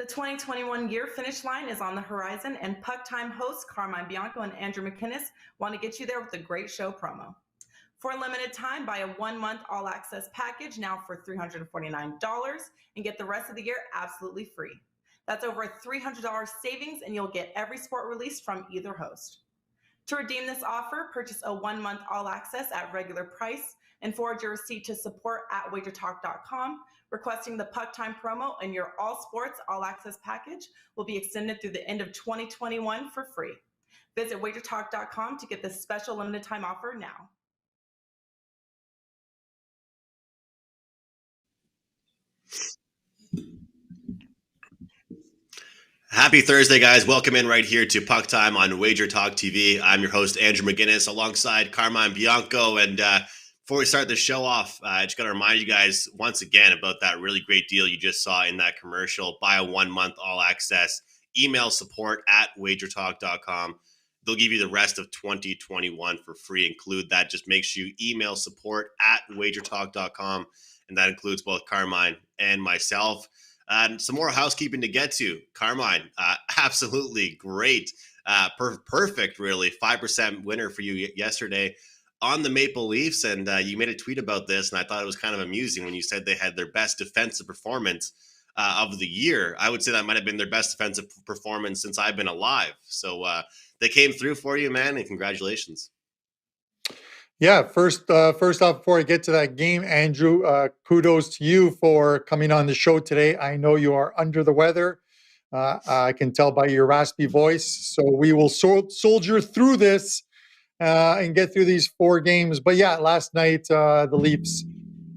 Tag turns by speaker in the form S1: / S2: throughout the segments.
S1: The 2021 year finish line is on the horizon, and Puck Time hosts Carmine, Bianco, and Andrew McInnis want to get you there with a great show promo. For a limited time, buy a 1-month all-access package now for $349 and get the rest of the year absolutely free. That's over a $300 savings, and you'll get every sport released from either host. To redeem this offer, purchase a 1-month all-access at regular price and forward your receipt to support@WagerTalk.com, requesting the Puck Time promo, and your all sports all-access package will be extended through the end of 2021 for free. Visit WagerTalk.com to get this special limited time offer now.
S2: Happy Thursday, guys. Welcome in right here to Puck Time on WagerTalk TV. I'm your host, Andrew McInnis, alongside Carmine Bianco. And before we start the show off, I just got to remind you guys once again about that really great deal you just saw in that commercial. Buy a 1-month all-access. Email support@wagertalk.com. They'll give you the rest of 2021 for free. Include that. Just make sure you email support@wagertalk.com. And that includes both Carmine and myself. Some more housekeeping to get to. Carmine, absolutely great. Perfect, really. 5% winner for you yesterday on the Maple Leafs. And you made a tweet about this, and I thought it was kind of amusing when you said they had their best defensive performance of the year. I would say that might have been their best defensive performance since I've been alive. So they came through for you, man, and congratulations.
S3: Yeah, first off, before I get to that game, Andrew, kudos to you for coming on the show today. I know you are under the weather. I can tell by your raspy voice. So we will soldier through this and get through these 4 games. But yeah, last night, the Leafs,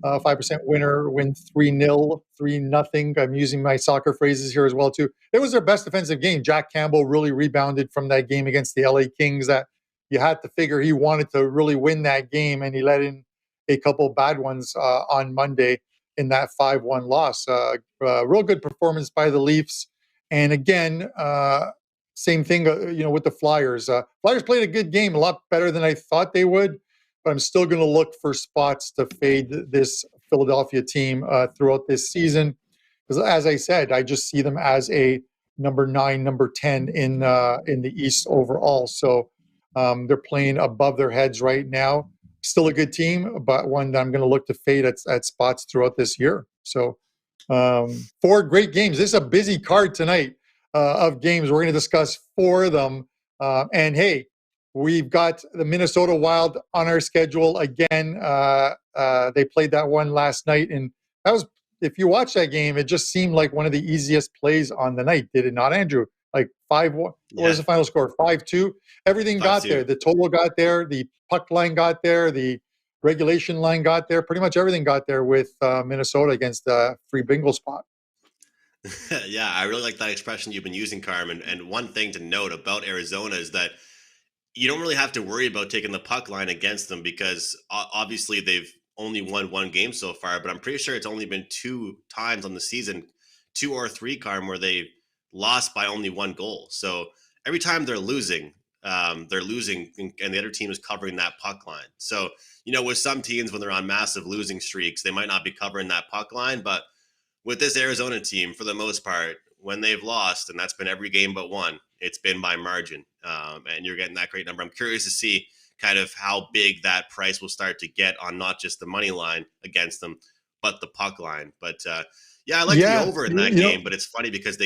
S3: 5% winner, win 3-0, 3-0. I'm using my soccer phrases here as well, too. It was their best defensive game. Jack Campbell really rebounded from that game against the LA Kings that you had to figure he wanted to really win that game, and he let in a couple bad ones on Monday in that 5-1 loss. Real good performance by the Leafs. And again, same thing, with the Flyers. Flyers played a good game, a lot better than I thought they would, but I'm still going to look for spots to fade this Philadelphia team throughout this season. Because as I said, I just see them as a number 9, number 10 in the East overall. So they're playing above their heads right now. Still a good team, but one that I'm going to look to fade at spots throughout this year. So 4 great games. This is a busy card tonight of games. We're going to discuss 4 of them. And hey, we've got the Minnesota Wild on our schedule again. They played that one last night, and that was, if you watch that game, it just seemed like one of the easiest plays on the night. Did it not, Andrew? Like 5-1. What was the final score? 5-2. Everything got there. The total got there. The puck line got there. The regulation line got there. Pretty much everything got there with Minnesota against the free bingo spot.
S2: Yeah, I really like that expression you've been using, Carmen. And one thing to note about Arizona is that you don't really have to worry about taking the puck line against them, because obviously they've only won 1 game so far. But I'm pretty sure it's only been 2 times on the season, 2 or 3, Carmen, where they lost by only 1 goal. So every time they're losing, and the other team is covering that puck line. So, with some teams, when they're on massive losing streaks, they might not be covering that puck line. But with this Arizona team, for the most part, when they've lost, and that's been every game but 1, it's been by margin. And you're getting that great number. I'm curious to see kind of how big that price will start to get on not just the money line against them, but the puck line. But yeah, I like the over in that game, but it's funny because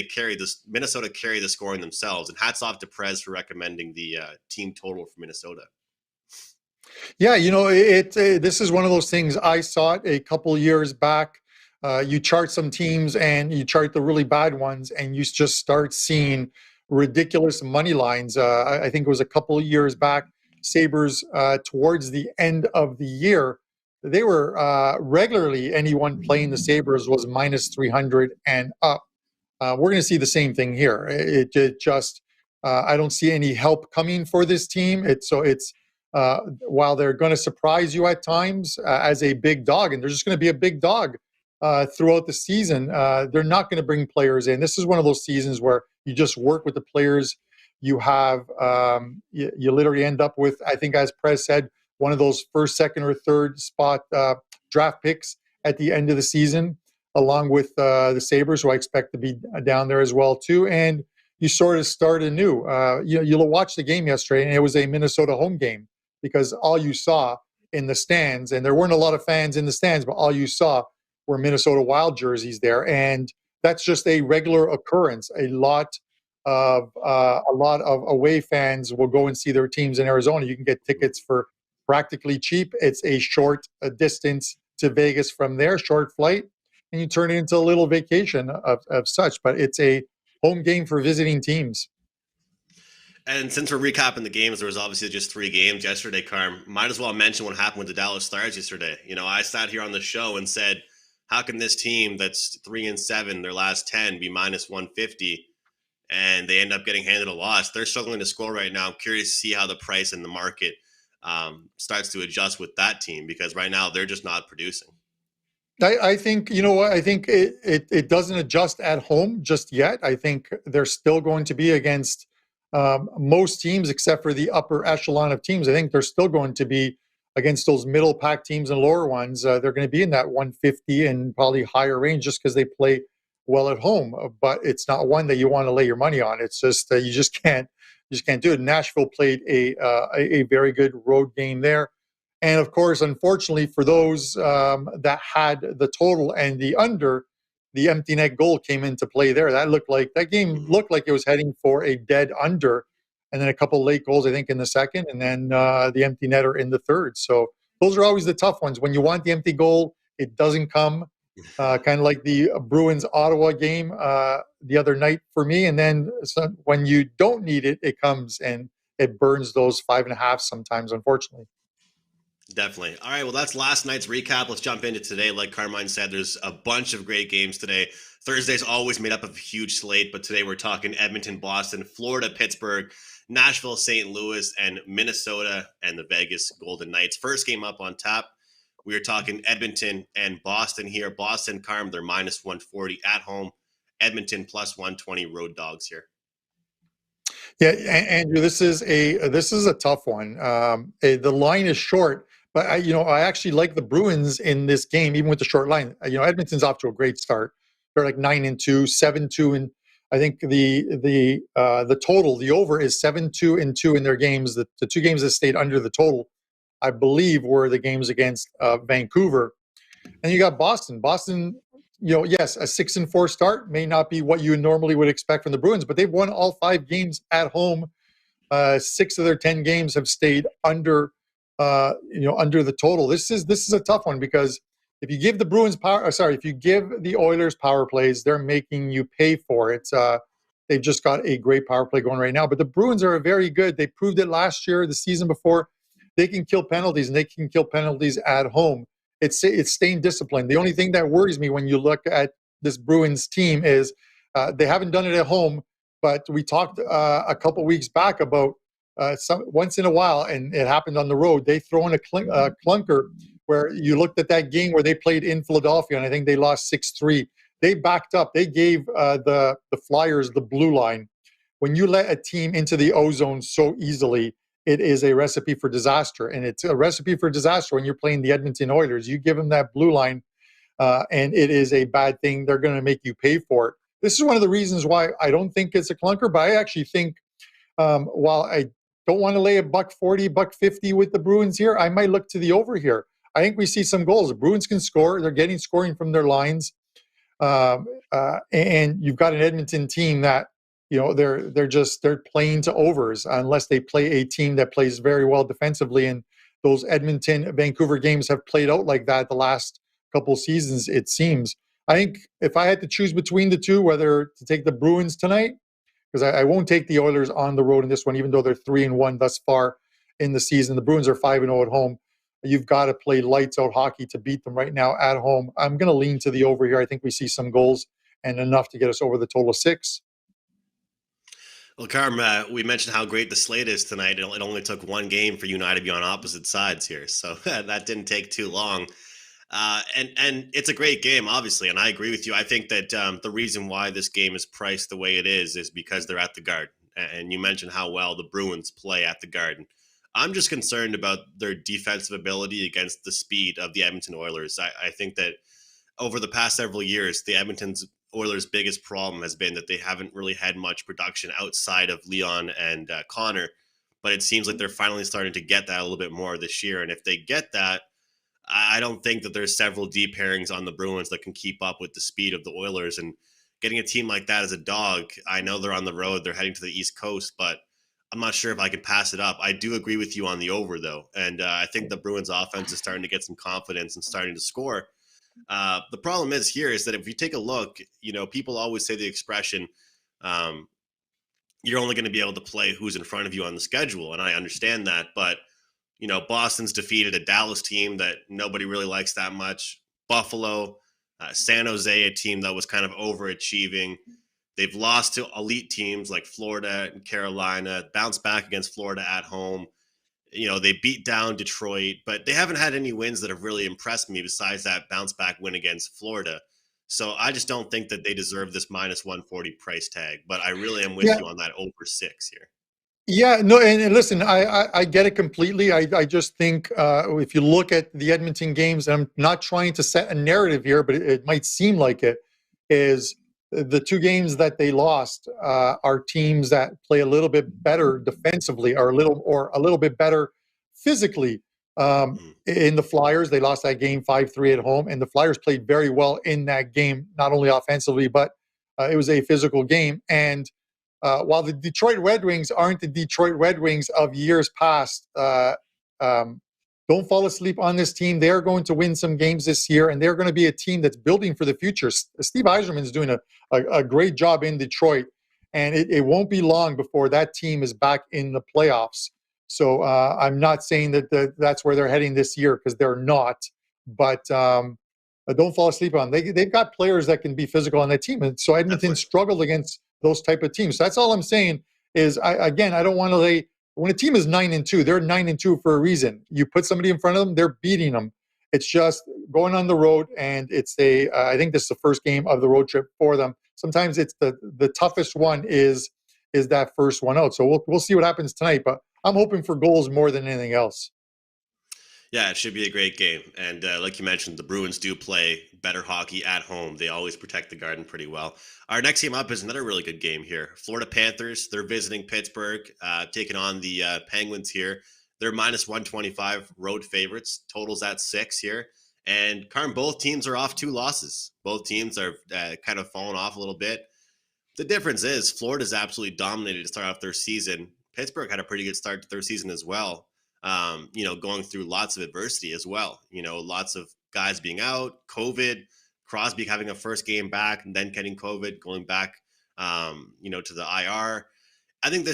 S2: Minnesota carry the scoring themselves, and hats off to Prez for recommending the team total for Minnesota.
S3: Yeah, this is one of those things. I saw it a couple years back. You chart some teams and you chart the really bad ones, and you just start seeing ridiculous money lines. I think it was a couple of years back, Sabres towards the end of the year, they were regularly, anyone playing the Sabres was minus 300 and up. We're going to see the same thing here. It just, I don't see any help coming for this team. While they're going to surprise you at times as a big dog, and they're just going to be a big dog throughout the season, they're not going to bring players in. This is one of those seasons where you just work with the players you have. You literally end up with, I think, as Prez said, one of those first, second, or third spot draft picks at the end of the season. along with the Sabres, who I expect to be down there as well too. And you sort of start anew. You'll watch the game yesterday, and it was a Minnesota home game because all you saw in the stands, and there weren't a lot of fans in the stands, but all you saw were Minnesota Wild jerseys there, and that's just a regular occurrence. A lot of away fans will go and see their teams in Arizona. You can get tickets for practically cheap. It's a short distance to Vegas from there, short flight, and you turn it into a little vacation of such. But it's a home game for visiting teams.
S2: And since we're recapping the games, there was obviously just 3 games yesterday, Carm. Might as well mention what happened with the Dallas Stars yesterday. I sat here on the show and said, how can this team that's 3-7, their last 10, be minus 150? And they end up getting handed a loss. They're struggling to score right now. I'm curious to see how the price in the market starts to adjust with that team, because right now they're just not producing.
S3: I think, I think it doesn't adjust at home just yet. I think they're still going to be against most teams except for the upper echelon of teams. I think they're still going to be against those middle pack teams and lower ones. They're going to be in that 150 and probably higher range just because they play well at home. But it's not one that you want to lay your money on. It's just you just can't do it. Nashville played a very good road game there. And of course, unfortunately for those that had the total and the under, the empty net goal came into play there. That game looked like it was heading for a dead under, and then a couple late goals, I think, in the second, and then the empty netter in the third. So those are always the tough ones. When you want the empty goal, it doesn't come. Kind of like the Bruins Ottawa game the other night for me. And then when you don't need it, it comes and it burns those 5.5 sometimes, unfortunately.
S2: Definitely. All right. Well, that's last night's recap. Let's jump into today. Like Carmine said, there's a bunch of great games today. Thursday's always made up of a huge slate, but today we're talking Edmonton, Boston, Florida, Pittsburgh, Nashville, St. Louis, and Minnesota, and the Vegas Golden Knights. First game up on top. We are talking Edmonton and Boston here. Boston, Carm, they're minus 140 at home. Edmonton plus 120 road dogs here.
S3: Yeah, Andrew, this is a tough one. The line is short, but I actually like the Bruins in this game, even with the short line. Edmonton's off to a great start. They're like 9-2, 7-2, and I think the total, the over is 7-2 in their games. The 2 games that stayed under the total, I believe, were the games against Vancouver. And you got Boston. Boston, yes, a 6-4 start may not be what you normally would expect from the Bruins, but they've won all 5 games at home. 6 of their 10 games have stayed under the total. This is a tough one because if you give if you give the Oilers power plays, they're making you pay for it. They've just got a great power play going right now. But the Bruins are very good. They proved it last year, the season before. They can kill penalties, and they can kill penalties at home. It's staying disciplined. The only thing that worries me when you look at this Bruins team is they haven't done it at home. But we talked a couple weeks back about once in a while, and it happened on the road, they throw in a clunker where you looked at that game where they played in Philadelphia, and I think they lost 6-3. They backed up. They gave the Flyers the blue line. When you let a team into the O-zone so easily, it is a recipe for disaster. And it's a recipe for disaster when you're playing the Edmonton Oilers. You give them that blue line, and it is a bad thing. They're going to make you pay for it. This is one of the reasons why I don't think it's a clunker, but I actually think while I don't want to lay $1.40, $1.50 with the Bruins here, I might look to the over here. I think we see some goals. The Bruins can score. They're getting scoring from their lines. And you've got an Edmonton team that, they're playing to overs unless they play a team that plays very well defensively. And those Edmonton, Vancouver games have played out like that the last couple seasons, it seems. I think if I had to choose between the two, whether to take the Bruins tonight, because I won't take the Oilers on the road in this one, even though they're 3-1 thus far in the season. The Bruins are 5-0 at home. You've got to play lights out hockey to beat them right now at home. I'm going to lean to the over here. I think we see some goals and enough to get us over the total of 6.
S2: Well, Carm, we mentioned how great the slate is tonight. It only took one game for you and I to be on opposite sides here, so that didn't take too long. And it's a great game, obviously, and I agree with you. I think that the reason why this game is priced the way it is because they're at the Garden. And you mentioned how well the Bruins play at the Garden. I'm just concerned about their defensive ability against the speed of the Edmonton Oilers. I think that over the past several years, the Edmonton's Oilers' biggest problem has been that they haven't really had much production outside of Leon and Connor. But it seems like they're finally starting to get that a little bit more this year. And if they get that, I don't think that there's several deep pairings on the Bruins that can keep up with the speed of the Oilers. And getting a team like that as a dog, I know they're on the road, they're heading to the East Coast, but I'm not sure if I can pass it up. I do agree with you on the over, though. And I think the Bruins offense is starting to get some confidence and starting to score. The problem is here is that if you take a look, people always say the expression, you're only going to be able to play who's in front of you on the schedule. And I understand that. But, Boston's defeated a Dallas team that nobody really likes that much. Buffalo, San Jose, a team that was kind of overachieving. They've lost to elite teams like Florida and Carolina, bounced back against Florida at home. They beat down Detroit, but they haven't had any wins that have really impressed me besides that bounce back win against Florida. So I just don't think that they deserve this minus 140 price tag, but I really am with you on that over 6 here.
S3: Yeah, no, and listen, I get it completely. I just think if you look at the Edmonton games, and I'm not trying to set a narrative here, but it might seem like it, is the 2 games that they lost are teams that play a little bit better defensively, or a little bit better physically. In the Flyers, they lost that game 5-3 at home, and the Flyers played very well in that game, not only offensively, but it was a physical game. And while the Detroit Red Wings aren't the Detroit Red Wings of years past, don't fall asleep on this team. They're going to win some games this year, and they're going to be a team that's building for the future. Steve Yzerman's doing a great job in Detroit, and it won't be long before that team is back in the playoffs. So I'm not saying that that's where they're heading this year, because they're not. But don't fall asleep on them. They've got players that can be physical on that team. And so Edmonton struggled against those type of teams. So that's all I'm saying is, I don't want to lay – when a team is 9-2, they're 9-2 for a reason. You put somebody in front of them, they're beating them. It's just going on the road, and it's I think this is the first game of the road trip for them. Sometimes it's the toughest one is that first one out. So we'll see what happens tonight, but I'm hoping for goals more than anything else.
S2: Yeah, it should be a great game. And like you mentioned, the Bruins do play better hockey at home. They always protect the Garden pretty well. Our next game up is another really good game here. Florida Panthers, they're visiting Pittsburgh, taking on the Penguins here. They're minus 125 road favorites. Totals at 6 here. And both teams are off 2 losses. Both teams are kind of falling off a little bit. The difference is Florida's absolutely dominated to start off their season. Pittsburgh had a pretty good start to their season as well. Going through lots of adversity as well. Lots of guys being out, COVID, Crosby having a first game back and then getting COVID, going back, to the IR. I think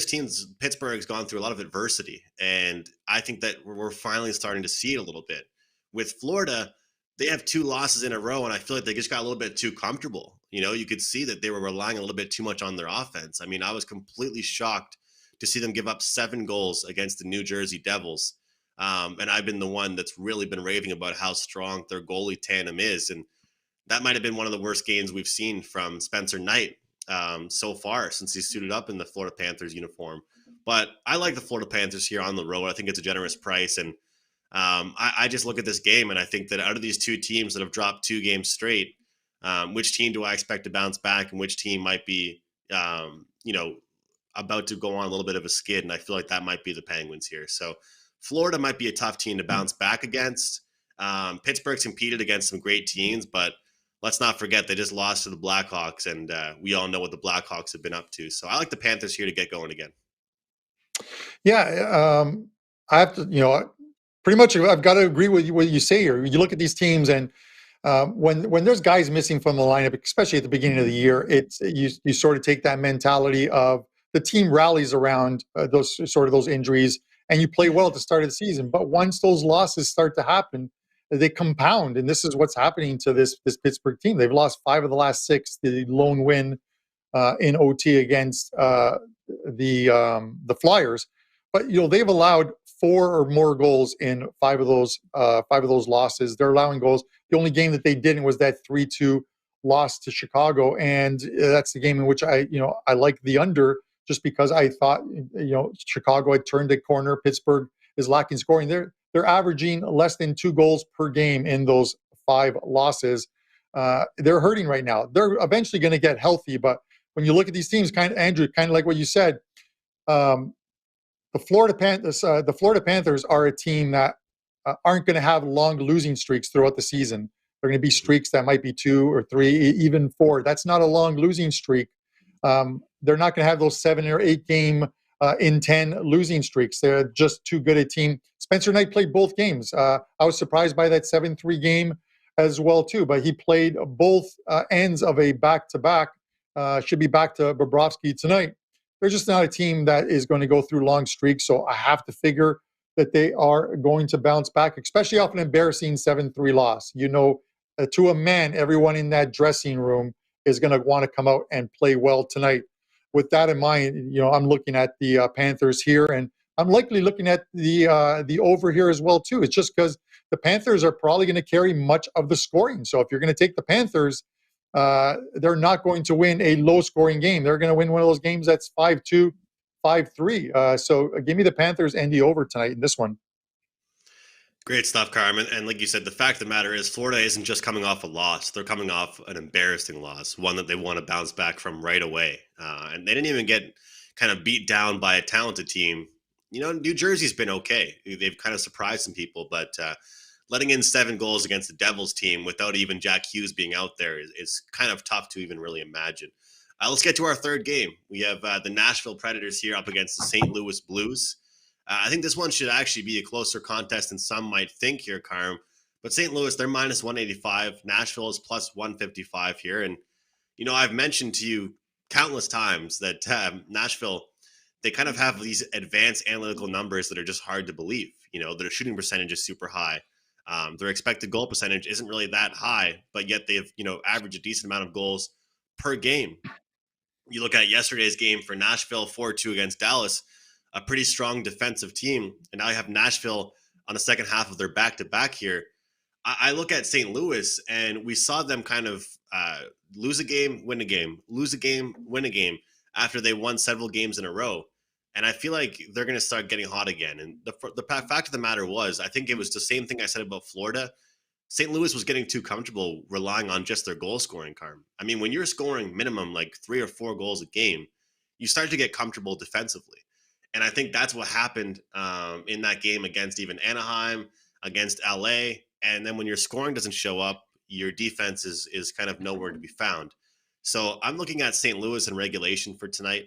S2: Pittsburgh's gone through a lot of adversity, and I think that we're finally starting to see it a little bit. With Florida, they have 2 losses in a row, and I feel like they just got a little bit too comfortable. You could see that they were relying a little bit too much on their offense. I mean, I was completely shocked to see them give up 7 goals against the New Jersey Devils. And I've been the one that's really been raving about how strong their goalie tandem is. And that might have been one of the worst games we've seen from Spencer Knight so far since he suited up in the Florida Panthers uniform. But I like the Florida Panthers here on the road. I think it's a generous price. And I just look at this game, and I think that out of these 2 teams that have dropped 2 games straight, which team do I expect to bounce back, and which team might be, about to go on a little bit of a skid, and I feel like that might be the Penguins here. So Florida might be a tough team to bounce back against. Pittsburgh's competed against some great teams, but let's not forget they just lost to the Blackhawks, and we all know what the Blackhawks have been up to. So I like the Panthers here to get going again.
S3: Yeah, I have to, pretty much I've got to agree with what you say here. You look at these teams, and when there's guys missing from the lineup, especially at the beginning of the year, you sort of take that mentality of the team rallies around those injuries, and you play well at the start of the season. But once those losses start to happen, they compound, and this is what's happening to this Pittsburgh team. They've lost 5 of the last 6. The lone win in OT against the Flyers, but they've allowed 4 or more goals in 5 of those losses. They're allowing goals. The only game that they didn't was that 3-2 loss to Chicago, and that's the game in which I like the under, just because I thought Chicago had turned a corner. Pittsburgh is lacking scoring. They're averaging less than 2 goals per game in those 5 losses. they're hurting right now. They're eventually going to get healthy, but when you look at these teams, Andrew, kind of like what you said, the Florida Panthers are a team that aren't going to have long losing streaks throughout the season. They're going to be streaks that might be 2 or 3, even 4. That's not a long losing streak. They're not going to have those 7 or 8 game in 10 losing streaks. They're just too good a team. Spencer Knight played both games. I was surprised by that 7-3 game as well too, but he played both ends of a back-to-back. Should be back to Bobrovsky tonight. They're just not a team that is going to go through long streaks, so I have to figure that they are going to bounce back, especially off an embarrassing 7-3 loss. To a man, everyone in that dressing room is going to want to come out and play well tonight. With that in mind, I'm looking at the Panthers here, and I'm likely looking at the over here as well too. It's just because the Panthers are probably going to carry much of the scoring. So if you're going to take the Panthers, they're not going to win a low-scoring game. They're going to win one of those games that's 5-2, 5-3. So give me the Panthers and the over tonight in this one.
S2: Great stuff, Carmen. And like you said, the fact of the matter is Florida isn't just coming off a loss. They're coming off an embarrassing loss, one that they want to bounce back from right away. And they didn't even get kind of beat down by a talented team. New Jersey's been okay. They've kind of surprised some people, but letting in 7 goals against the Devils team without even Jack Hughes being out there is kind of tough to even really imagine. Let's get to our third game. We have the Nashville Predators here up against the St. Louis Blues. I think this one should actually be a closer contest than some might think here, Carm. But St. Louis, they're minus 185. Nashville is plus 155 here. And, I've mentioned to you countless times that Nashville, they kind of have these advanced analytical numbers that are just hard to believe. Their shooting percentage is super high. Their expected goal percentage isn't really that high, but yet they've, averaged a decent amount of goals per game. You look at yesterday's game for Nashville, 4-2 against Dallas, a pretty strong defensive team. And now you have Nashville on the second half of their back-to-back here. I look at St. Louis, and we saw them kind of lose a game, win a game, lose a game, win a game after they won several games in a row. And I feel like they're going to start getting hot again. And the fact of the matter was, I think it was the same thing I said about Florida. St. Louis was getting too comfortable relying on just their goal scoring, Carm. I mean, when you're scoring minimum like 3 or 4 goals a game, you start to get comfortable defensively. And I think that's what happened in that game against even Anaheim, against LA. And then when your scoring doesn't show up, your defense is kind of nowhere to be found. So I'm looking at St. Louis in regulation for tonight.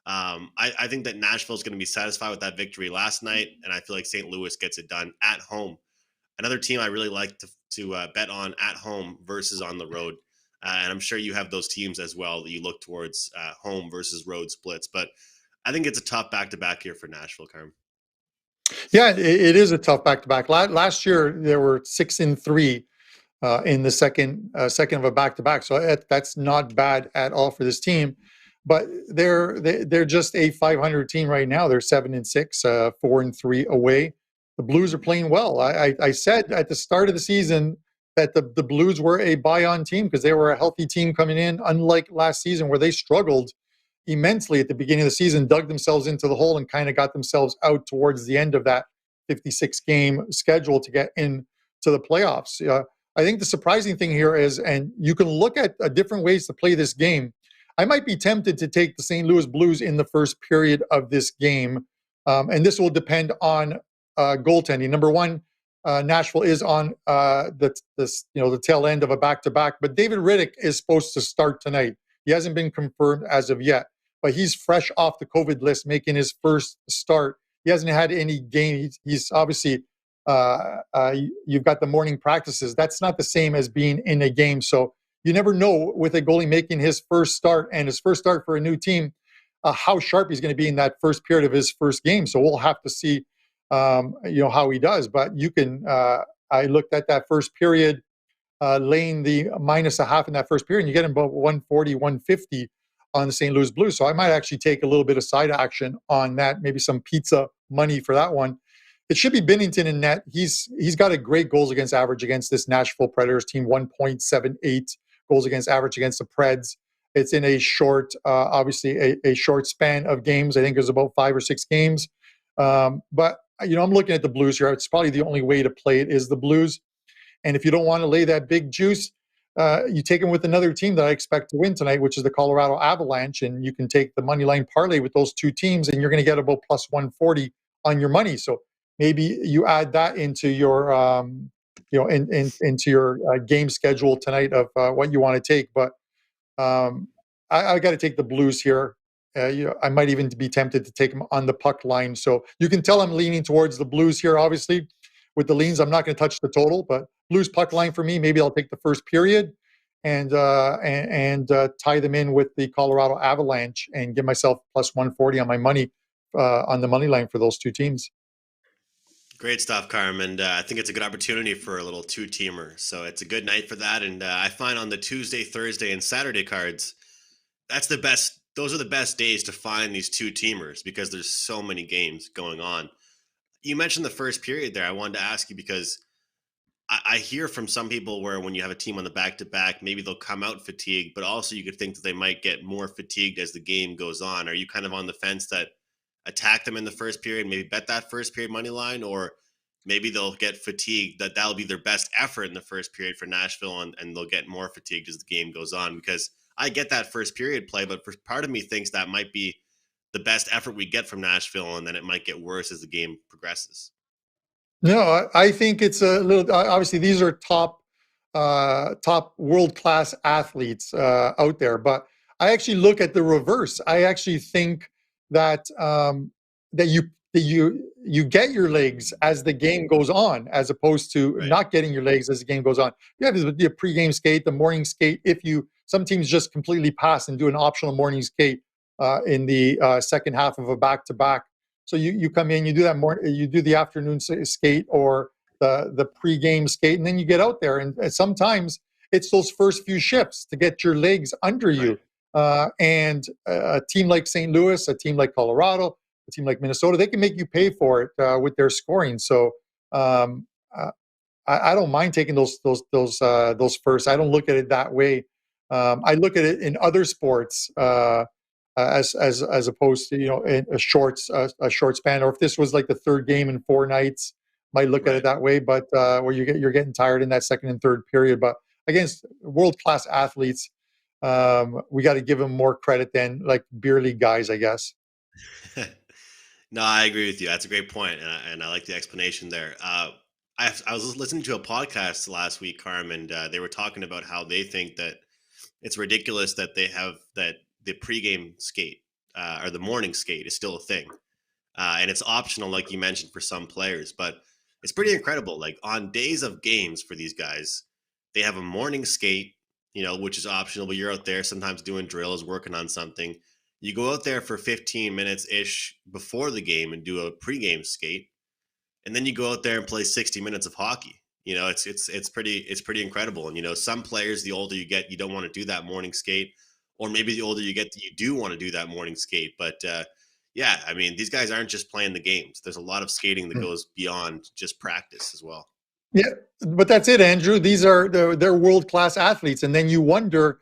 S2: I think that Nashville is going to be satisfied with that victory last night, and I feel like St. Louis gets it done at home. Another team I really like to bet on at home versus on the road, and I'm sure you have those teams as well that you look towards home versus road splits. But I think it's a tough back-to-back here for Nashville, Carm.
S3: Yeah, it is a tough back-to-back. Last year there were 6-3 in the second of a back-to-back, so that's not bad at all for this team. But they're just a 500 team right now. They're 7-6, 4-3 away. The Blues are playing well. I said at the start of the season that the Blues were a buy-on team because they were a healthy team coming in, unlike last season where they struggled immensely at the beginning of the season, dug themselves into the hole and kind of got themselves out towards the end of that 56-game schedule to get into the playoffs. I think the surprising thing here is, and you can look at different ways to play this game. I might be tempted to take the St. Louis Blues in the first period of this game, and this will depend on goaltending. Number one, Nashville is on the tail end of a back-to-back, but David Rittich is supposed to start tonight. He hasn't been confirmed as of yet, but he's fresh off the COVID list, making his first start. He hasn't had any game. He's obviously you've got the morning practices. That's not the same as being in a game, so you never know with a goalie making his first start and his first start for a new team, how sharp he's going to be in that first period of his first game. So we'll have to see, how he does. But you can. I looked at that first period, laying the -0.5 in that first period, and you get him about 140, 150 on the St. Louis Blues. So I might actually take a little bit of side action on that, maybe some pizza money for that one. It should be Binnington in net. He's got a great goals against average against this Nashville Predators team, 1.78 goals against average against the Preds. It's in a short, obviously a short span of games. I think it was about 5 or 6 games. But, I'm looking at the Blues here. It's probably the only way to play it is the Blues. And if you don't want to lay that big juice, you take them with another team that I expect to win tonight, which is the Colorado Avalanche, and you can take the money line parlay with those two teams, and you're going to get about plus 140 on your money. So maybe you add that into your into your game schedule tonight of what you want to take. But I got to take the Blues here. I might even be tempted to take them on the puck line. So you can tell I'm leaning towards the Blues here. Obviously, with the leans, I'm not going to touch the total, but Blues puck line for me. Maybe I'll take the first period and tie them in with the Colorado Avalanche and give myself plus 140 on my money on the money line for those two teams.
S2: Great stuff, Carm, and I think it's a good opportunity for a little two-teamer. So it's a good night for that, and I find on the Tuesday, Thursday, and Saturday cards, that's the best. Those are the best days to find these two-teamers because there's so many games going on. You mentioned the first period there. I wanted to ask you because I hear from some people where when you have a team on the back-to-back, maybe they'll come out fatigued, but also you could think that they might get more fatigued as the game goes on. Are you kind of on the fence that attack them in the first period, maybe bet that first period money line, or maybe they'll get fatigued, that'll be their best effort in the first period for Nashville, and they'll get more fatigued as the game goes on? Because I get that first period play, but for part of me thinks that might be the best effort we get from Nashville, and then it might get worse as the game progresses.
S3: No, I think it's a little. Obviously, these are top world-class athletes out there, but I actually look at the reverse. I actually think that you get your legs as the game goes on, as opposed to not getting your legs as the game goes on. You have the pregame skate, the morning skate. Some teams just completely pass and do an optional morning skate in the second half of a back-to-back. So you come in, you do you do the afternoon skate or the pregame skate, and then you get out there. And sometimes it's those first few shifts to get your legs under you. And a team like St. Louis, a team like Colorado, a team like Minnesota, they can make you pay for it with their scoring. So I don't mind taking those first. I don't look at it that way. I look at it in other sports as opposed to in a short span. Or if this was like the third game in 4 nights, might look at it that way. But where you're getting tired in that second and third period. But against world-class athletes, we got to give them more credit than like beer league guys, I guess.
S2: No, I agree with you. That's a great point, and I like the explanation there. I was listening to a podcast last week, Carm, and they were talking about how they think that it's ridiculous that they have that the pregame skate or the morning skate is still a thing, and it's optional, like you mentioned, for some players. But it's pretty incredible. Like on days of games for these guys, they have a morning skate, which is optional, but you're out there sometimes doing drills, working on something. You go out there for 15 minutes-ish before the game and do a pregame skate, and then you go out there and play 60 minutes of hockey. It's pretty incredible. And some players, the older you get, you don't want to do that morning skate, or maybe the older you get, you do want to do that morning skate. But yeah, I mean, these guys aren't just playing the games. There's a lot of skating that goes beyond just practice as well.
S3: Yeah, but that's it, Andrew. They're world-class athletes, and then you wonder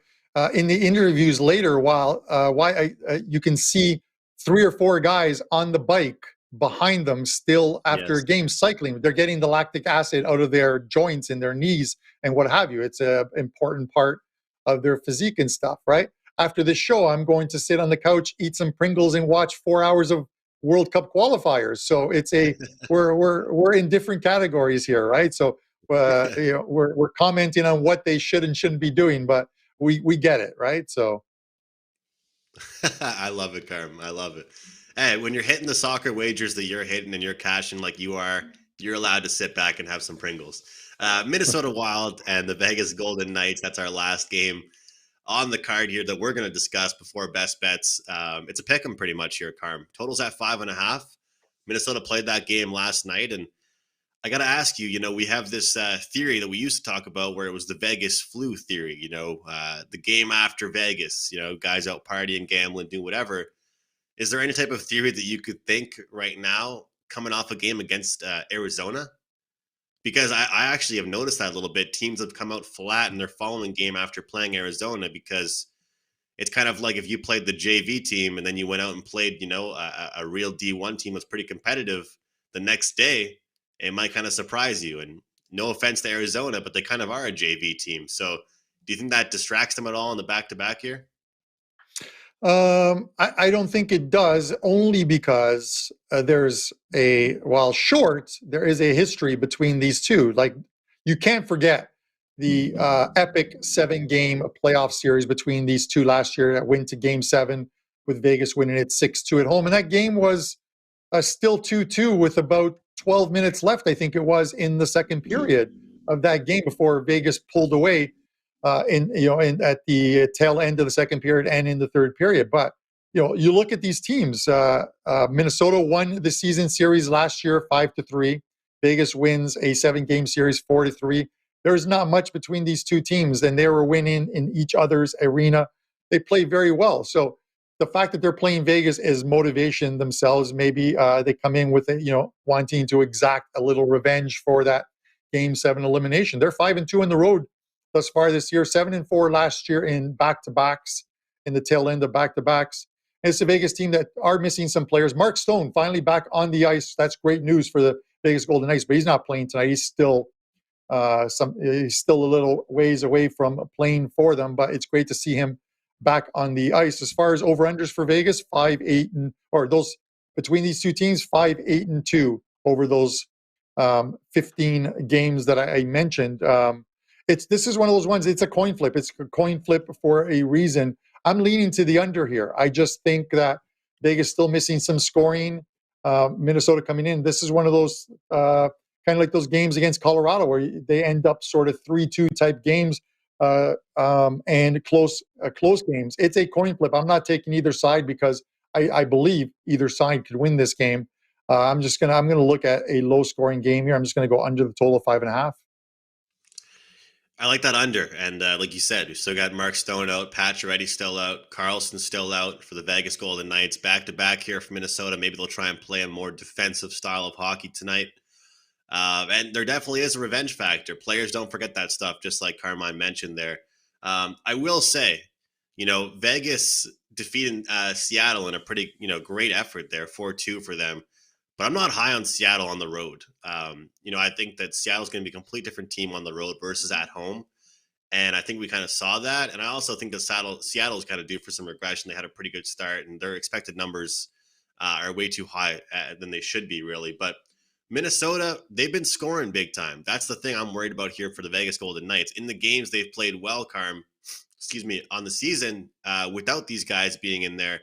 S3: in the interviews later, why you can see 3 or 4 guys on the bike behind them still after a game cycling. They're getting the lactic acid out of their joints in their knees and what have you. It's an important part of their physique and stuff, right? After this show, I'm going to sit on the couch, eat some Pringles, and watch 4 hours of World Cup qualifiers. So it's we're in different categories here, right? So we're commenting on what they should and shouldn't be doing, but we get it, right? So
S2: I love it, Carm. I love it. Hey, when you're hitting the soccer wagers that you're hitting and you're cashing like you are, you're allowed to sit back and have some Pringles. Minnesota Wild and the Vegas Golden Knights. That's our last game on the card here that we're going to discuss before best bets. It's a pick 'em pretty much here, Carm. Total's at 5.5. Minnesota played that game last night, and I got to ask you, we have this theory that we used to talk about where it was the Vegas flu theory, the game after Vegas, guys out partying, gambling, doing whatever. Is there any type of theory that you could think right now coming off a game against Arizona? Because I actually have noticed that a little bit. Teams have come out flat in their following game after playing Arizona, because it's kind of like if you played the JV team and then you went out and played, a real D1 team that's pretty competitive the next day, it might kind of surprise you. And no offense to Arizona, but they kind of are a JV team. So Do you think that distracts them at all in the back-to-back here?
S3: I don't think it does, only because there's while short, there is a history between these two. Like, you can't forget the epic 7-game playoff series between these two last year that went to Game 7 with Vegas winning it 6-2 at home. And that game was still 2-2 with about 12 minutes left, I think it was, in the second period of that game before Vegas pulled away at the tail end of the second period and in the third period. But you look at these teams. Minnesota won the season series last year 5-3. Vegas wins a 7-game series 4-3. There's not much between these two teams, and they were winning in each other's arena. They play very well. So the fact that they're playing Vegas is motivation themselves. Maybe they come in with wanting to exact a little revenge for that Game 7 elimination. They're 5-2 on the road thus far this year, 7-4 last year in back-to-backs, in the tail end of back-to-backs. And it's a Vegas team that are missing some players. Mark Stone finally back on the ice. That's great news for the Vegas Golden Knights, but he's not playing tonight. He's still he's still a little ways away from playing for them, but it's great to see him back on the ice. As far as over-unders for Vegas, 5-8, those between these two teams, 5-8-2 over those 15 games that I mentioned. This is one of those ones. It's a coin flip. It's a coin flip for a reason. I'm leaning to the under here. I just think that Vegas still missing some scoring. Minnesota coming in. This is one of those kind of like those games against Colorado where they end up sort of 3-2 type games and close games. It's a coin flip. I'm not taking either side because I believe either side could win this game. I'm gonna look at a low scoring game here. I'm just gonna go under the total 5.5.
S2: I like that under. And like you said, we still got Mark Stone out, Pacioretty still out, Carlson still out for the Vegas Golden Knights. Back-to-back here for Minnesota. Maybe they'll try and play a more defensive style of hockey tonight. And there definitely is a revenge factor. Players don't forget that stuff, just like Carmine mentioned there. I will say, Vegas defeated Seattle in a pretty, great effort there, 4-2 for them. But I'm not high on Seattle on the road. I think that Seattle's going to be a complete different team on the road versus at home. And I think we kind of saw that. And I also think that Seattle's kind of due for some regression. They had a pretty good start, and their expected numbers are way too high than they should be, really. But Minnesota, they've been scoring big time. That's the thing I'm worried about here for the Vegas Golden Knights. In the games they've played well, on the season, without these guys being in there,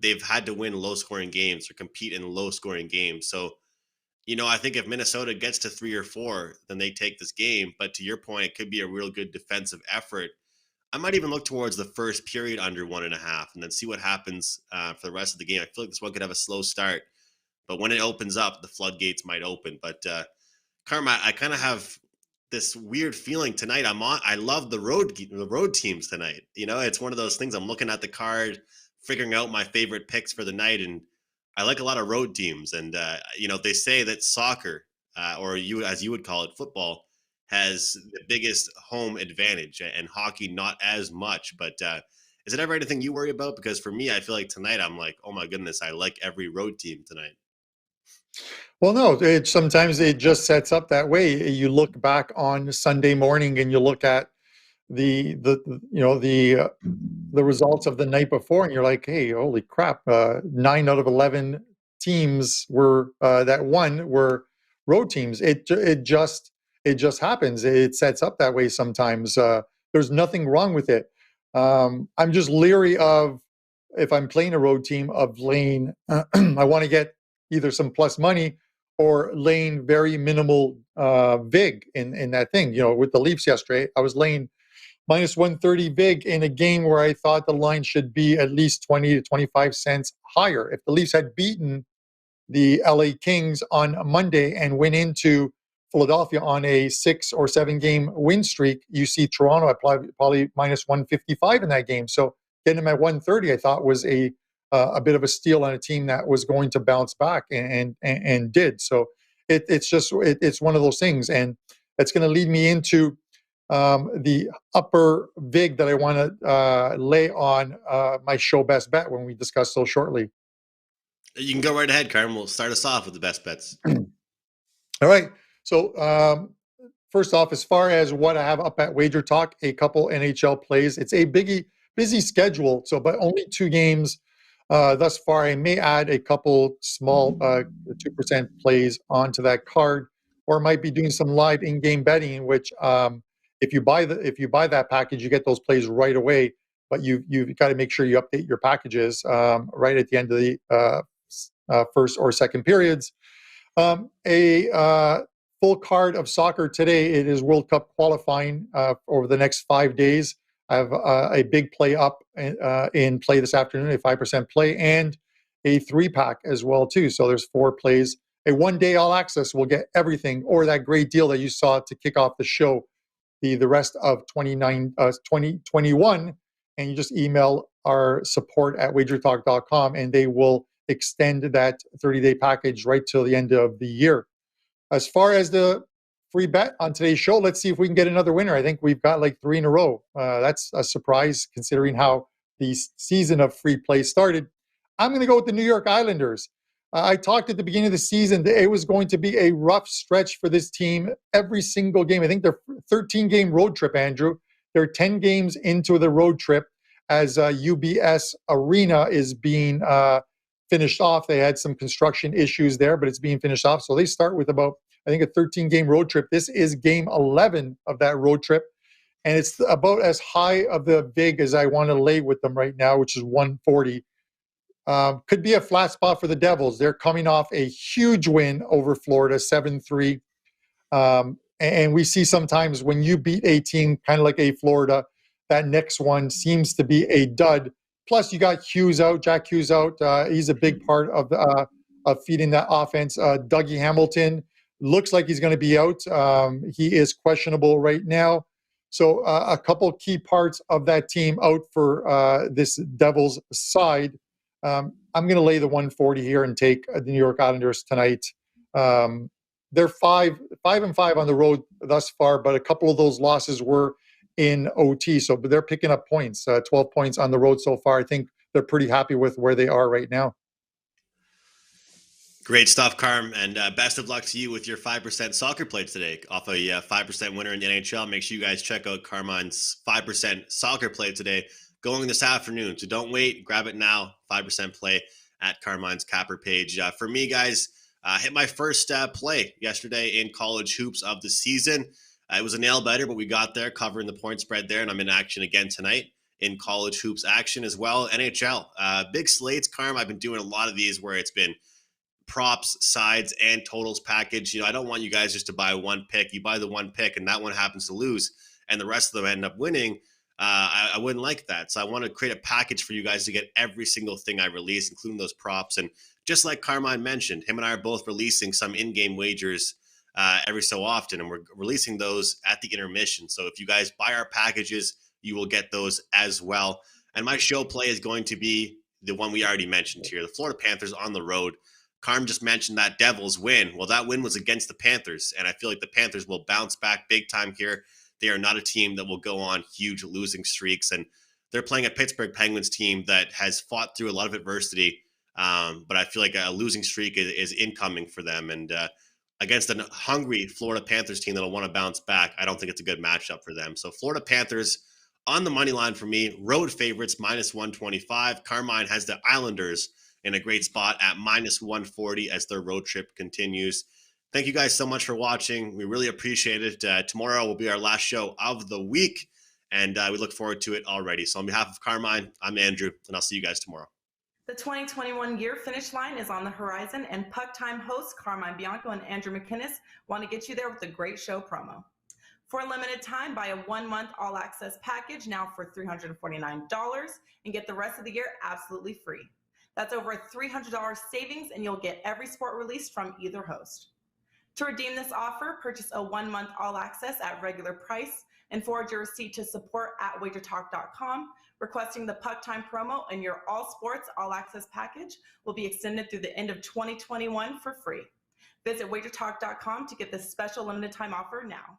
S2: they've had to win low-scoring games or compete in low-scoring games. So, I think if Minnesota gets to 3 or 4, then they take this game. But to your point, it could be a real good defensive effort. I might even look towards the first period under 1.5 and then see what happens for the rest of the game. I feel like this one could have a slow start. But when it opens up, the floodgates might open. But, Karma, I kind of have this weird feeling tonight. I love the road teams tonight. It's one of those things. I'm looking at the card, figuring out my favorite picks for the night, and I like a lot of road teams. And they say that soccer, or as you would call it, football, has the biggest home advantage, and hockey not as much. But is it ever anything you worry about? Because for me, I feel like tonight I'm like, oh my goodness, I like every road team tonight.
S3: Well, no, sometimes it just sets up that way. You look back on Sunday morning and you look at the results of the night before, and you're like, hey, holy crap! 9 out of 11 teams that won were road teams. It just happens. It sets up that way sometimes. There's nothing wrong with it. I'm just leery of, if I'm playing a road team, of laying. I want to get either some plus money or laying very minimal vig in that thing. With the Leafs yesterday, I was laying minus 130 vig in a game where I thought the line should be at least 20 to 25 cents higher. If the Leafs had beaten the LA Kings on Monday and went into Philadelphia on a 6 or 7 game win streak, you see Toronto at probably minus 155 in that game. So getting them at 130, I thought was a bit of a steal on a team that was going to bounce back and did. So it's one of those things, and it's going to lead me into the upper vig that I want to lay on my show best bet when we discuss so shortly.
S2: You can go right ahead, Carm. We'll start us off with the best bets.
S3: All right. So first off, as far as what I have up at WagerTalk, a couple NHL plays. It's a busy schedule, so but only 2 games thus far. I may add a couple small 2% plays onto that card, or might be doing some live in-game betting, which if you buy that package, you get those plays right away. But you've got to make sure you update your packages right at the end of the first or second periods. A full card of soccer today. It is World Cup qualifying over the next 5 days. I have a big play up in play this afternoon, a 5% play, and a 3-pack as well too. So there's 4 plays. A 1-day all access will get everything, or that great deal that you saw to kick off the show, the rest of 2021. And you just email our support at wagertalk.com, and they will extend that 30-day package right till the end of the year. As far as the free bet on today's show, let's see if we can get another winner. I think we've got like 3 in a row. That's a surprise considering how the season of free play started. I'm going to go with the New York Islanders. I talked at the beginning of the season that it was going to be a rough stretch for this team every single game. I think they're 13-game road trip, Andrew. They're 10 games into the road trip as UBS Arena is being finished off. They had some construction issues there, but it's being finished off. So they start with about, I think, a 13-game road trip. This is game 11 of that road trip. And it's about as high of the vig as I want to lay with them right now, which is 140. Could be a flat spot for the Devils. They're coming off a huge win over Florida, 7-3. And we see sometimes when you beat a team kind of like a Florida, that next one seems to be a dud. Plus, you got Hughes out, Jack Hughes out. He's a big part of feeding that offense. Dougie Hamilton looks like he's going to be out. He is questionable right now. So a couple key parts of that team out for this Devils side. I'm going to lay the 140 here and take the New York Islanders tonight. They're 5-5 on the road thus far, but a couple of those losses were in OT. So but they're picking up points, 12 points on the road so far. I think they're pretty happy with where they are right now.
S2: Great stuff, Carm, and best of luck to you with your 5% soccer play today. Off a 5% winner in the NHL. Make sure you guys check out Carmine's 5% soccer play today, going this afternoon. So don't wait, grab it now. 5% play at Carmine's Capper page. For me, guys, hit my first play yesterday in college hoops of the season. It was a nail biter, but we got there, covering the point spread there, and I'm in action again tonight in college hoops action as well. NHL, big slates, Carm. I've been doing a lot of these where it's been props, sides, and totals package. You know, I don't want you guys just to buy one pick. You buy the one pick, and that one happens to lose, and the rest of them end up winning. I wouldn't like that. So I want to create a package for you guys to get every single thing I release, including those props. And just like Carmine mentioned, him and I are both releasing some in-game wagers every so often, and we're releasing those at the intermission. So if you guys buy our packages, you will get those as well. And my show play is going to be the one we already mentioned here, the Florida Panthers on the road. Carm just mentioned that Devils win. Well, that win was against the Panthers, and I feel like the Panthers will bounce back big time here. They are not a team that will go on huge losing streaks, and they're playing a Pittsburgh Penguins team that has fought through a lot of adversity, but I feel like a losing streak is incoming for them. And against a hungry Florida Panthers team that'll want to bounce back, I don't think it's a good matchup for them. So Florida Panthers on the money line for me, road favorites -125. Carmine has the Islanders in a great spot at -140 as their road trip continues. Thank you guys so much for watching. We really appreciate it. Tomorrow will be our last show of the week, and we look forward to it already. So on behalf of Carmine, I'm Andrew, and I'll see you guys tomorrow.
S1: The 2021 year finish line is on the horizon, and Puck Time hosts Carmine Bianco and Andrew McInnis want to get you there with a great show promo. For a limited time, buy a 1-month all-access package now for $349 and get the rest of the year absolutely free. That's over a $300 savings, and you'll get every sport released from either host. To redeem this offer, purchase a 1-month all-access at regular price and forward your receipt to support@wagertalk.com, requesting the Puck Time promo, and your all sports all-access package will be extended through the end of 2021 for free. Visit wagertalk.com to get this special limited time offer now.